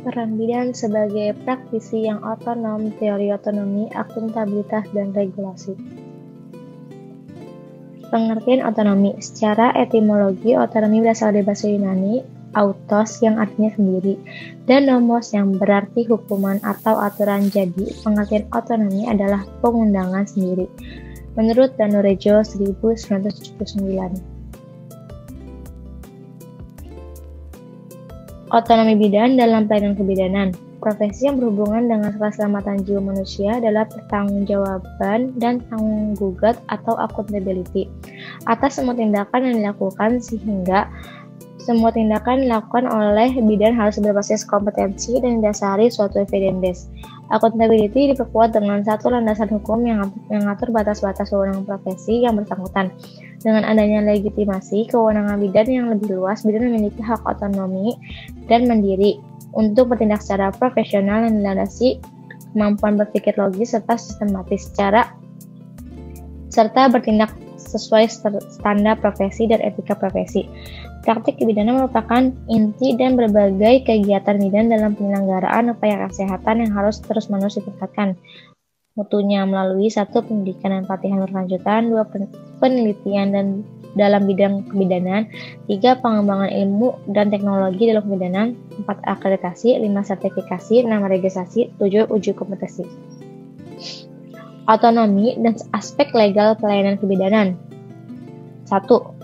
Peran bidan sebagai praktisi yang otonom, teori otonomi, akuntabilitas, dan regulasi. Pengertian otonomi. Secara etimologi, otonomi berasal dari bahasa Yunani, autos yang artinya sendiri, dan nomos yang berarti hukuman atau aturan. Jadi, pengertian otonomi adalah pengundangan sendiri. Menurut Danurejo 1979. Otonomi bidan dalam pelayanan kebidanan. Profesi yang berhubungan dengan keselamatan jiwa manusia adalah pertanggungjawaban dan tanggung gugat atau accountability atas semua tindakan yang dilakukan, sehingga semua tindakan dilakukan oleh bidan harus berbasis kompetensi dan didasari suatu evidence. Accountability diperkuat dengan satu landasan hukum yang mengatur batas-batas wewenang profesi yang bersangkutan. Dengan adanya legitimasi kewenangan bidan yang lebih luas, bidan memiliki hak otonomi dan mandiri untuk bertindak secara profesional yang dilandasi kemampuan berpikir logis serta sistematis serta bertindak sesuai standar profesi dan etika profesi. Praktik kebidanan merupakan inti dan berbagai kegiatan bidan dalam penyelenggaraan upaya kesehatan yang harus terus-menerus ditingkatkan mutunya melalui 1. Pendidikan dan pelatihan berkelanjutan, 2. Penelitian dan dalam bidang kebidanan, 3. Pengembangan ilmu dan teknologi dalam kebidanan, 4. Akreditasi, 5. Sertifikasi, 6. Registrasi, 7. Uji kompetensi. Otonomi dan aspek legal pelayanan kebidanan. 1.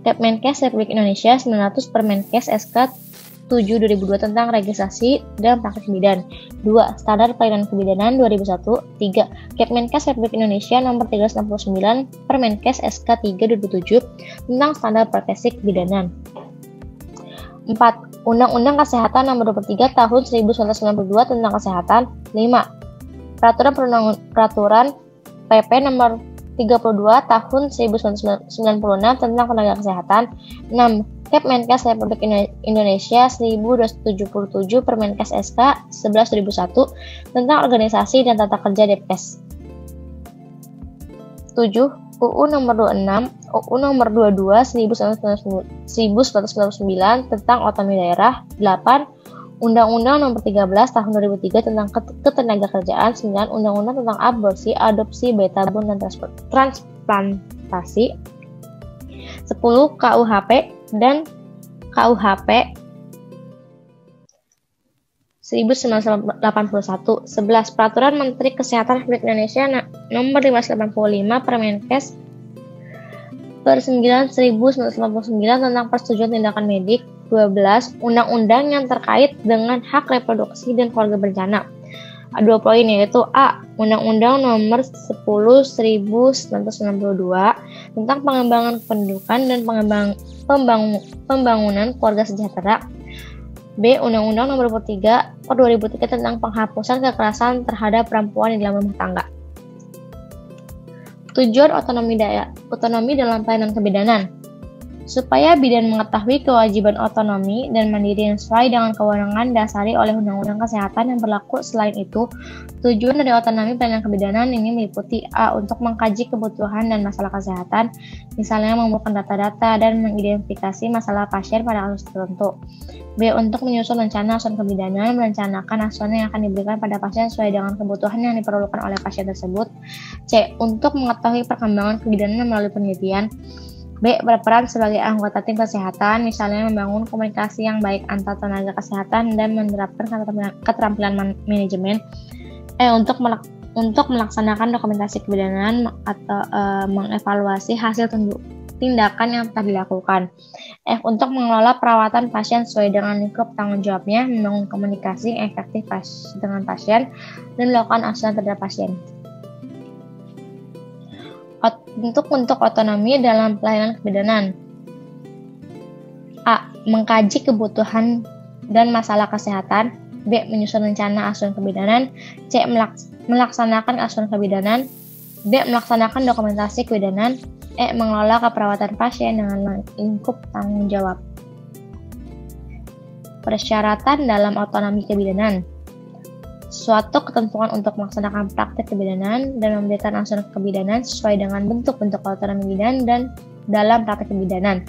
Kepmenkes Republik Indonesia 900 Permenkes SK 7/2002 tentang registrasi dan praktik bidan. 2. Standar Pelayanan Kebidanan 2001. 3. Kepmenkes Republik Indonesia Nomor 369 Permenkes SK 3/2007 tentang standar profesi kebidanan. 4. Undang-Undang Kesehatan Nomor 23 Tahun 1992 tentang kesehatan. 5. Peraturan PP Nomor 32 Tahun 1996 tentang tenaga kesehatan. 6. Kepmenkes Republik Indonesia 1277 Permenkes SK 11/2001 tentang organisasi dan tata kerja Depkes. 7. UU Nomor 26, UU Nomor 22 1999 tentang otonomi daerah. 8. Undang-Undang Nomor 13 Tahun 2003 tentang ketenagakerjaan. 9. Undang-Undang tentang aborsi, adopsi, bayi tabung, dan transplantasi. 10. KUHP dan KUHP 1981. 11. Peraturan Menteri Kesehatan Republik Indonesia Nomor 585 Permenkes per 9/1989 tentang persetujuan tindakan medik. 12. Undang-undang yang terkait dengan hak reproduksi dan keluarga berencana. 2 poin, yaitu A. Undang-Undang Nomor 10.1992 tentang pengembangan kependudukan dan pembangunan keluarga sejahtera. B. Undang-Undang Nomor 23/2003 tentang penghapusan kekerasan terhadap perempuan di dalam rumah tangga. Tujuan otonomi dalam pelayanan kebidanan. Supaya bidan mengetahui kewajiban otonomi dan mandiri yang sesuai dengan kewenangan dasari oleh Undang-Undang Kesehatan yang berlaku. Selain itu, tujuan dari otonomi pelayanan kebidanan ini meliputi A. Untuk mengkaji kebutuhan dan masalah kesehatan, misalnya mengumpulkan data-data dan mengidentifikasi masalah pasien pada kasus tertentu. B. Untuk menyusun rencana asuhan kebidanan, merencanakan asuhan yang akan diberikan pada pasien sesuai dengan kebutuhan yang diperlukan oleh pasien tersebut. C. Untuk mengetahui perkembangan kebidanan melalui penelitian. B. Berperan sebagai anggota tim kesehatan, misalnya membangun komunikasi yang baik antar tenaga kesehatan dan menerapkan keterampilan manajemen. E. Untuk melaksanakan dokumentasi kebidanan atau mengevaluasi hasil tindakan yang telah dilakukan. F. Untuk mengelola perawatan pasien sesuai dengan lingkup tanggung jawabnya, membangun komunikasi yang efektif dengan pasien, dan melakukan asuhan terhadap pasien. Bentuk otonomi dalam pelayanan kebidanan. A. Mengkaji kebutuhan dan masalah kesehatan. B. Menyusun rencana asuhan kebidanan. C. Melaksanakan asuhan kebidanan. D. Melaksanakan dokumentasi kebidanan. E. Mengelola keperawatan pasien dengan lingkup tanggung jawab. Persyaratan dalam otonomi kebidanan. Suatu ketentuan untuk melaksanakan praktik kebidanan dan memberikan asuhan kebidanan sesuai dengan bentuk-bentuk otonomi bidan dan dalam praktik kebidanan.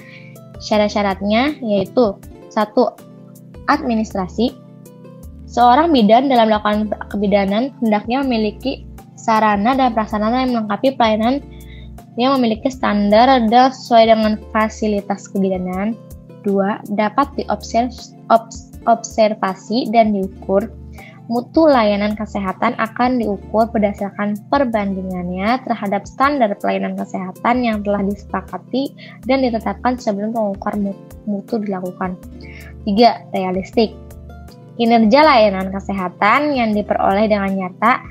Syarat-syaratnya yaitu 1. administrasi. Seorang bidan dalam melakukan kebidanan hendaknya memiliki sarana dan prasarana yang melengkapi pelayanan yang memiliki standar dan sesuai dengan fasilitas kebidanan. 2. Dapat diobservasi dan diukur. Mutu layanan kesehatan akan diukur berdasarkan perbandingannya terhadap standar pelayanan kesehatan yang telah disepakati dan ditetapkan sebelum pengukuran mutu dilakukan. 3. Realistik. Kinerja layanan kesehatan yang diperoleh dengan nyata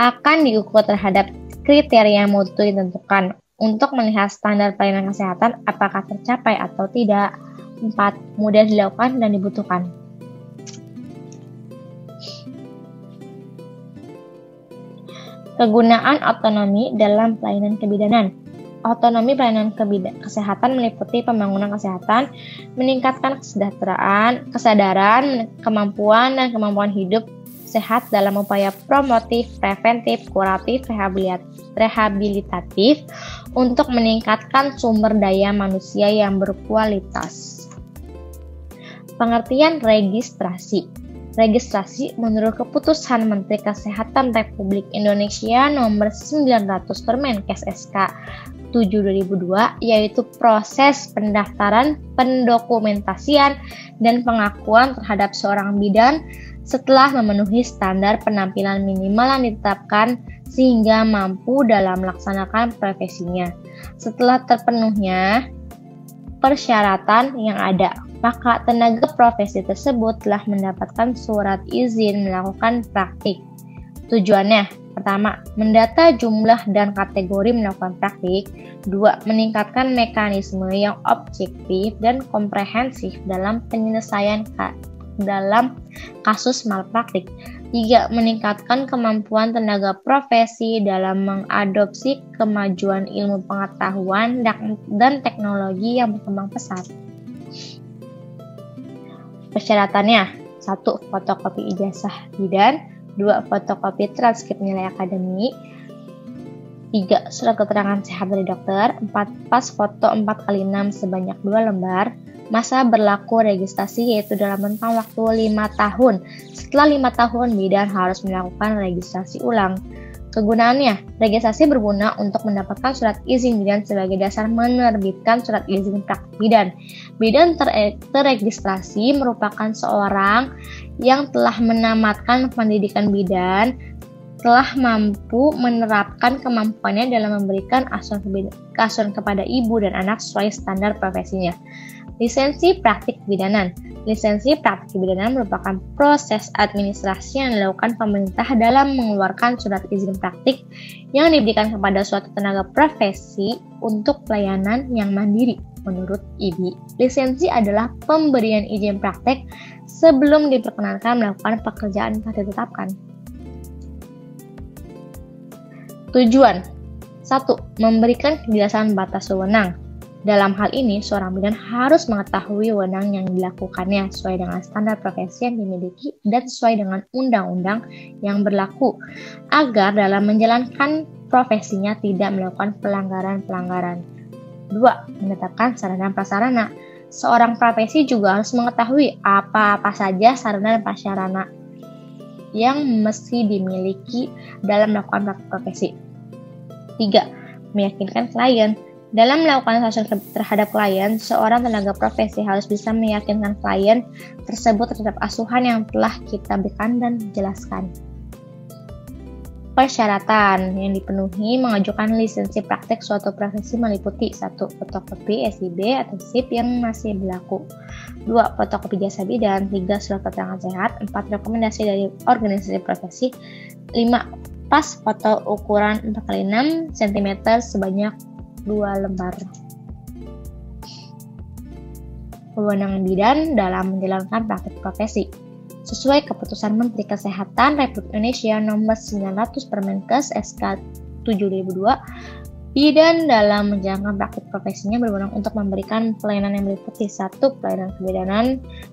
akan diukur terhadap kriteria mutu ditentukan untuk melihat standar pelayanan kesehatan apakah tercapai atau tidak. 4. Mudah dilakukan dan dibutuhkan. Kegunaan otonomi dalam pelayanan kebidanan. Otonomi pelayanan kesehatan meliputi pembangunan kesehatan, meningkatkan kesadaran, kemampuan, dan kemampuan hidup sehat dalam upaya promotif, preventif, kuratif, rehabilitatif untuk meningkatkan sumber daya manusia yang berkualitas. Pengertian registrasi. Registrasi menurut keputusan Menteri Kesehatan Republik Indonesia nomor 900 Permenkes SK 7/2002 yaitu proses pendaftaran, pendokumentasian, dan pengakuan terhadap seorang bidan setelah memenuhi standar penampilan minimal yang ditetapkan sehingga mampu dalam melaksanakan profesinya. Setelah terpenuhnya persyaratan yang ada, maka tenaga profesi tersebut telah mendapatkan surat izin melakukan praktik. Tujuannya, pertama, mendata jumlah dan kategori melakukan praktik. 2. Meningkatkan mekanisme yang objektif dan komprehensif dalam penyelesaian dalam kasus malpraktik. 3. Meningkatkan kemampuan tenaga profesi dalam mengadopsi kemajuan ilmu pengetahuan dan teknologi yang berkembang pesat. Persyaratannya, 1. Fotokopi ijazah bidan. 2. Fotokopi transkrip nilai akademik. 3. Surat keterangan sehat dari dokter. 4. Pas foto 4x6 sebanyak 2 lembar. Masa berlaku registrasi yaitu dalam rentang waktu 5 tahun. Setelah 5 tahun, bidan harus melakukan registrasi ulang. Kegunaannya, registrasi berguna untuk mendapatkan surat izin bidan sebagai dasar menerbitkan surat izin praktik bidan. Bidan terregistrasi merupakan seorang yang telah menamatkan pendidikan bidan, telah mampu menerapkan kemampuannya dalam memberikan asuhan kepada ibu dan anak sesuai standar profesinya. Lisensi praktik kebidanan. Lisensi praktik kebidanan merupakan proses administrasi yang dilakukan pemerintah dalam mengeluarkan surat izin praktik yang diberikan kepada suatu tenaga profesi untuk pelayanan yang mandiri. Menurut IBI, lisensi adalah pemberian izin praktek sebelum diperkenankan melakukan pekerjaan yang telah ditetapkan. Tujuan 1. Memberikan kejelasan batas wewenang. Dalam hal ini, seorang bidan harus mengetahui wewenang yang dilakukannya sesuai dengan standar profesi yang dimiliki dan sesuai dengan undang-undang yang berlaku, agar dalam menjalankan profesinya tidak melakukan pelanggaran-pelanggaran. 2. Menetapkan sarana dan prasarana. Seorang profesi juga harus mengetahui apa-apa saja sarana dan prasarana yang mesti dimiliki dalam melakukan praktik profesi. 3. Meyakinkan klien. Dalam melakukan asuhan terhadap klien, seorang tenaga profesi harus bisa meyakinkan klien tersebut terhadap asuhan yang telah kita berikan dan jelaskan. Persyaratan yang dipenuhi mengajukan lisensi praktek suatu profesi meliputi 1. Fotokopi SIB atau SIP yang masih berlaku. 2. Fotokopi jasa bidan. 3. Surat keterangan sehat. 4. Rekomendasi dari organisasi profesi. 5. Pas foto ukuran 4x6 cm sebanyak 2 lembar. Wewenang bidan dalam menjalankan praktik profesi. Sesuai keputusan Menteri Kesehatan Republik Indonesia nomor 900 Permenkes SK 7/2002, bidan dalam menjalankan praktik profesinya berwenang untuk memberikan pelayanan yang meliputi 1. Pelayanan kebidanan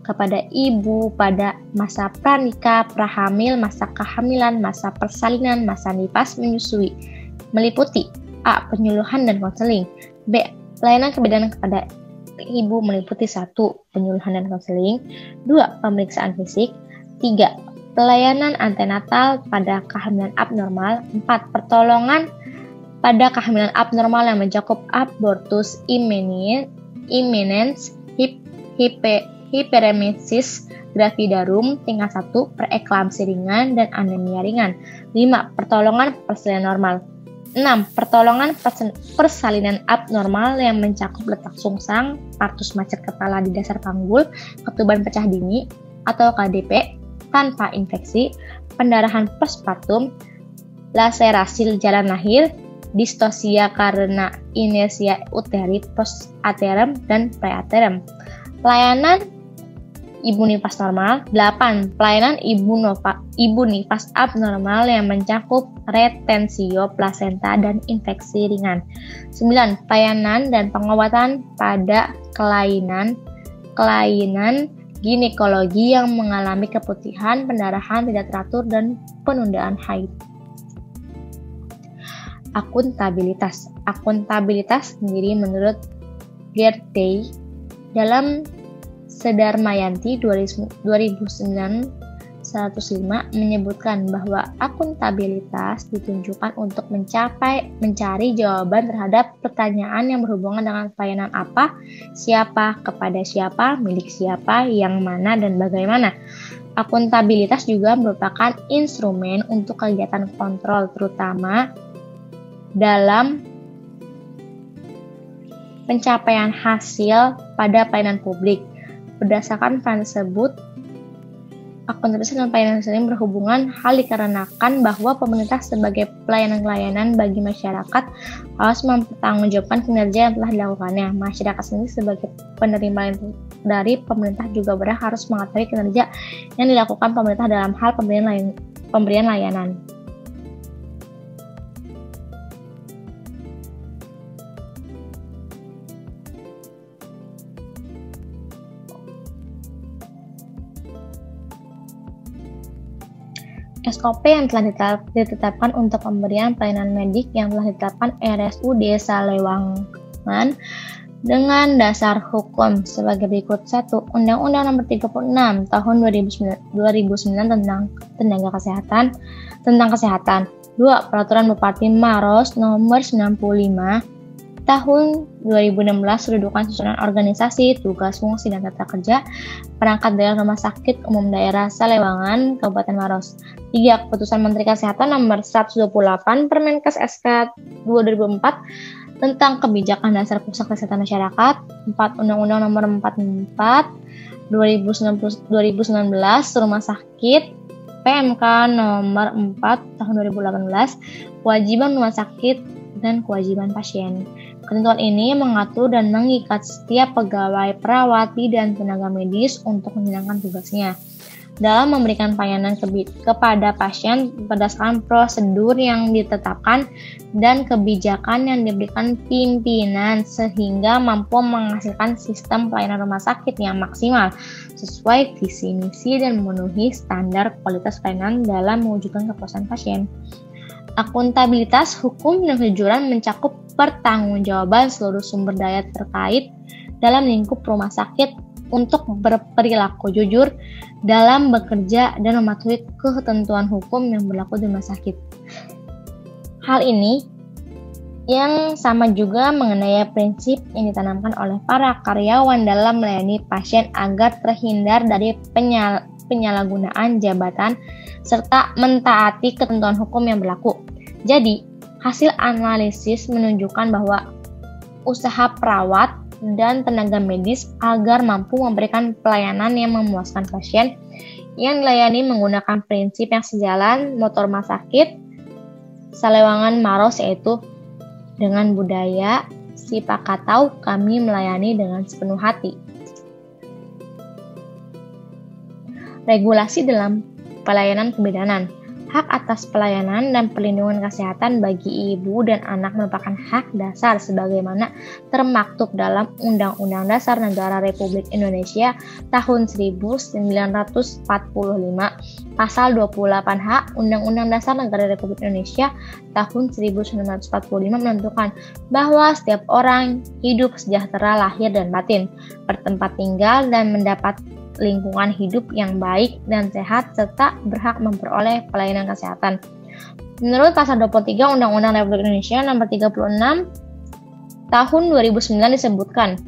kepada ibu pada masa pranikah, prahamil, masa kehamilan, masa persalinan, masa nifas menyusui, meliputi A. Penyuluhan dan konseling. B. Pelayanan kebidanan kepada ibu meliputi 1. Penyuluhan dan konseling, 2. Pemeriksaan fisik, 3. Pelayanan antenatal pada kehamilan abnormal, 4. Pertolongan pada kehamilan abnormal yang mencakup abortus imminens, hiperemesis gravidarum tingkat 1, preeklamsi ringan dan anemia ringan. 5. Pertolongan persalinan normal. 6. Pertolongan persalinan abnormal yang mencakup letak sungsang, partus macet kepala di dasar panggul, ketuban pecah dini atau KDP tanpa infeksi, pendarahan postpartum, laserasi jalan lahir, distosia karena inersia uteri post-aterem dan preaterem. Pelayanan ibu nifas normal. 8. Pelayanan ibu nifas abnormal yang mencakup retensio plasenta dan infeksi ringan. 9. Pelayanan dan pengobatan pada kelainan ginekologi yang mengalami keputihan, pendarahan tidak teratur, dan penundaan haid. Akuntabilitas sendiri menurut Gertey dalam Sedarmayanti 2009-105 menyebutkan bahwa akuntabilitas ditunjukkan untuk mencari jawaban terhadap pertanyaan yang berhubungan dengan pelayanan apa, siapa, kepada siapa, milik siapa, yang mana, dan bagaimana. Akuntabilitas juga merupakan instrumen untuk kegiatan kontrol, terutama dalam pencapaian hasil pada pelayanan publik. Berdasarkan plan tersebut, akuntabilitas dan pelayanan sering berhubungan hal dikarenakan bahwa pemerintah sebagai pelayanan bagi masyarakat harus mempertanggungjawabkan kinerja yang telah dilakukannya. Masyarakat sendiri sebagai penerima dari pemerintah juga berhak harus mengetahui kinerja yang dilakukan pemerintah dalam hal pemberian layanan. SOP yang telah ditetapkan untuk pemberian pelayanan medik yang telah ditetapkan RSUD Salewangan dengan dasar hukum sebagai berikut. 1. Undang-Undang Nomor 36 Tahun 2009 tentang kesehatan. 2. Peraturan Bupati Maros Nomor 95 Tahun 2016 kedudukan susunan organisasi, tugas, fungsi, dan tata kerja perangkat daerah Rumah Sakit Umum Daerah Salewangan, Kabupaten Maros. 3. Keputusan Menteri Kesehatan Nomor 128 Permenkes SK 2004 tentang kebijakan dasar pusat kesehatan masyarakat. 4. Undang-Undang Nomor 44 2019 Rumah Sakit PMK Nomor 4 Tahun 2018 Kewajiban rumah sakit dan kewajiban pasien. Ketentuan ini mengatur dan mengikat setiap pegawai, perawat, bidan, tenaga medis untuk menjalankan tugasnya dalam memberikan pelayanan kepada pasien berdasarkan prosedur yang ditetapkan dan kebijakan yang diberikan pimpinan sehingga mampu menghasilkan sistem pelayanan rumah sakit yang maksimal sesuai visi misi dan memenuhi standar kualitas pelayanan dalam mewujudkan kepuasan pasien. Akuntabilitas hukum dan kejujuran mencakup pertanggungjawaban seluruh sumber daya terkait dalam lingkup rumah sakit untuk berperilaku jujur dalam bekerja dan mematuhi ketentuan hukum yang berlaku di rumah sakit. Hal ini yang sama juga mengenai prinsip yang ditanamkan oleh para karyawan dalam melayani pasien agar terhindar dari penyalahgunaan jabatan serta mentaati ketentuan hukum yang berlaku. Jadi, hasil analisis menunjukkan bahwa usaha perawat dan tenaga medis agar mampu memberikan pelayanan yang memuaskan pasien yang dilayani menggunakan prinsip yang sejalan moto rumah sakit Salewangan Maros, yaitu dengan budaya si pakatau kami melayani dengan sepenuh hati. Regulasi dalam pelayanan kebidanan. Hak atas pelayanan dan perlindungan kesehatan bagi ibu dan anak merupakan hak dasar sebagaimana termaktub dalam Undang-Undang Dasar Negara Republik Indonesia tahun 1945, Pasal 28H Undang-Undang Dasar Negara Republik Indonesia tahun 1945 menentukan bahwa setiap orang hidup sejahtera lahir dan batin, bertempat tinggal dan mendapat lingkungan hidup yang baik dan sehat serta berhak memperoleh pelayanan kesehatan. Menurut Pasal 23 Undang-Undang Republik Indonesia Nomor 36 Tahun 2009 disebutkan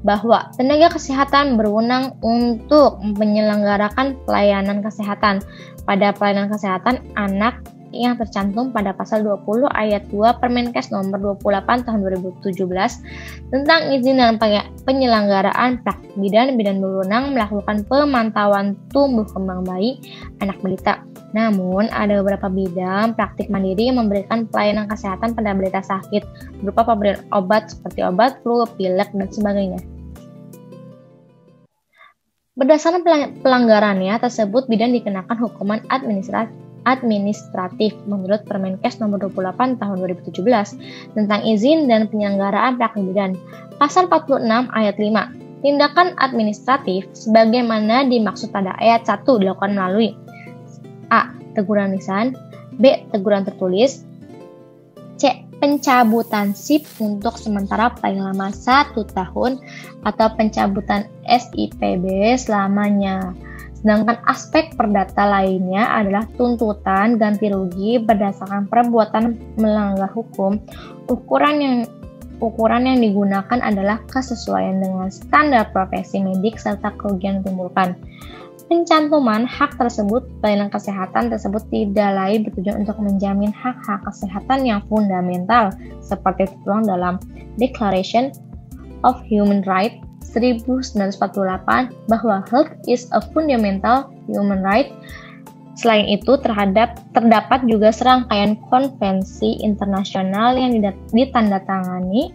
bahwa tenaga kesehatan berwenang untuk menyelenggarakan pelayanan kesehatan. Pada pelayanan kesehatan anak yang tercantum pada pasal 20 ayat 2 Permenkes nomor 28 tahun 2017 tentang izin dan penyelenggaraan praktik bidan berwenang melakukan pemantauan tumbuh kembang bayi anak balita. Namun, ada beberapa bidan praktik mandiri yang memberikan pelayanan kesehatan pada balita sakit berupa pemberian obat seperti obat flu, pilek, dan sebagainya. Berdasarkan pelanggarannya tersebut, bidan dikenakan hukuman administratif menurut Permenkes nomor 28 tahun 2017 tentang izin dan penyelenggaraan praktik bidan. Pasal 46 ayat 5. Tindakan administratif sebagaimana dimaksud pada ayat 1 dilakukan melalui A. Teguran lisan, B. Teguran tertulis, C. Pencabutan SIP untuk sementara paling lama 1 tahun atau pencabutan SIPB selamanya. Sedangkan aspek perdata lainnya adalah tuntutan ganti rugi berdasarkan perbuatan melanggar hukum. Ukuran yang digunakan adalah kesesuaian dengan standar profesi medik serta kerugian yang ditimbulkan. Pencantuman hak tersebut, pelayanan kesehatan tersebut tidak lain bertujuan untuk menjamin hak-hak kesehatan yang fundamental seperti tertuang dalam Declaration of Human Rights 1948 bahwa health is a fundamental human right. Selain itu, terdapat juga serangkaian konvensi internasional yang ditandatangani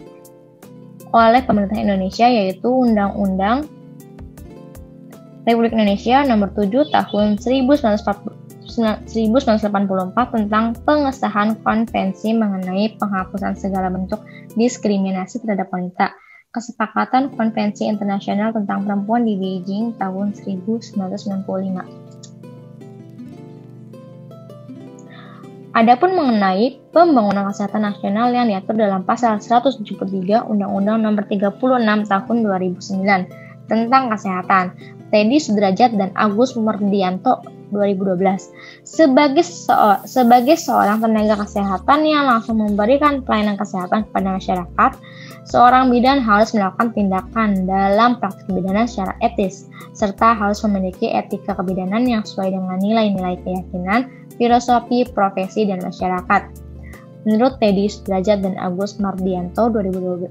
oleh pemerintah Indonesia, yaitu Undang-Undang Republik Indonesia Nomor 7 Tahun 1984 tentang pengesahan konvensi mengenai penghapusan segala bentuk diskriminasi terhadap wanita. Kesepakatan Konvensi Internasional tentang Perempuan di Beijing tahun 1995. Adapun mengenai pembangunan kesehatan nasional yang diatur dalam pasal 173 Undang-Undang Nomor 36 Tahun 2009 tentang kesehatan, Teddy Sudrajat dan Agus Mardianto 2012 sebagai seorang tenaga kesehatan yang langsung memberikan pelayanan kesehatan kepada masyarakat, seorang bidan harus melakukan tindakan dalam praktik kebidanan secara etis, serta harus memiliki etika kebidanan yang sesuai dengan nilai-nilai keyakinan, filosofi, profesi, dan masyarakat. Menurut Teddy Sudrajat dan Agus Mardianto 2012.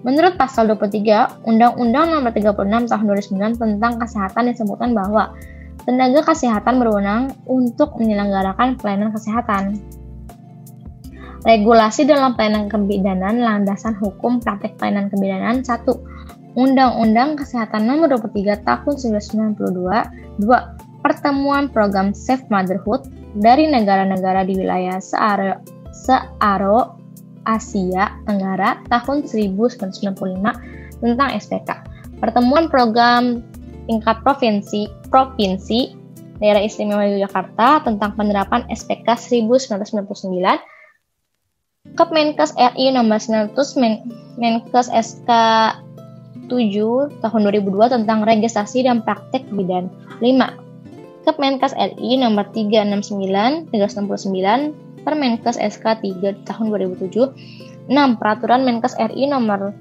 Menurut Pasal 23 Undang-Undang Nomor 36 Tahun 2009 tentang kesehatan disebutkan bahwa tenaga kesehatan berwenang untuk menyelenggarakan pelayanan kesehatan. Regulasi dalam pelayanan kebidanan landasan hukum praktek pelayanan kebidanan 1. Undang-Undang Kesehatan Nomor 23 Tahun 1992. 2. Pertemuan program Safe Motherhood dari negara-negara di wilayah Asia Tenggara tahun 1995 tentang SPK. Pertemuan program tingkat provinsi Daerah Istimewa Yogyakarta tentang penerapan SPK 1999, Kemenkes RI nomor 900 Menkes SK 7 tahun 2002 tentang registrasi dan praktek bidan. 5. Kemenkes RI nomor 369 Permenkes SK 3 tahun 2007. 6. Peraturan Menkes RI nomor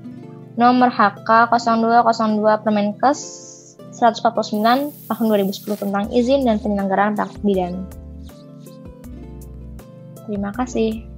HK 0202 Permenkes 149 tahun 2010 tentang izin dan penyelenggaraan praktik bidan. Terima kasih.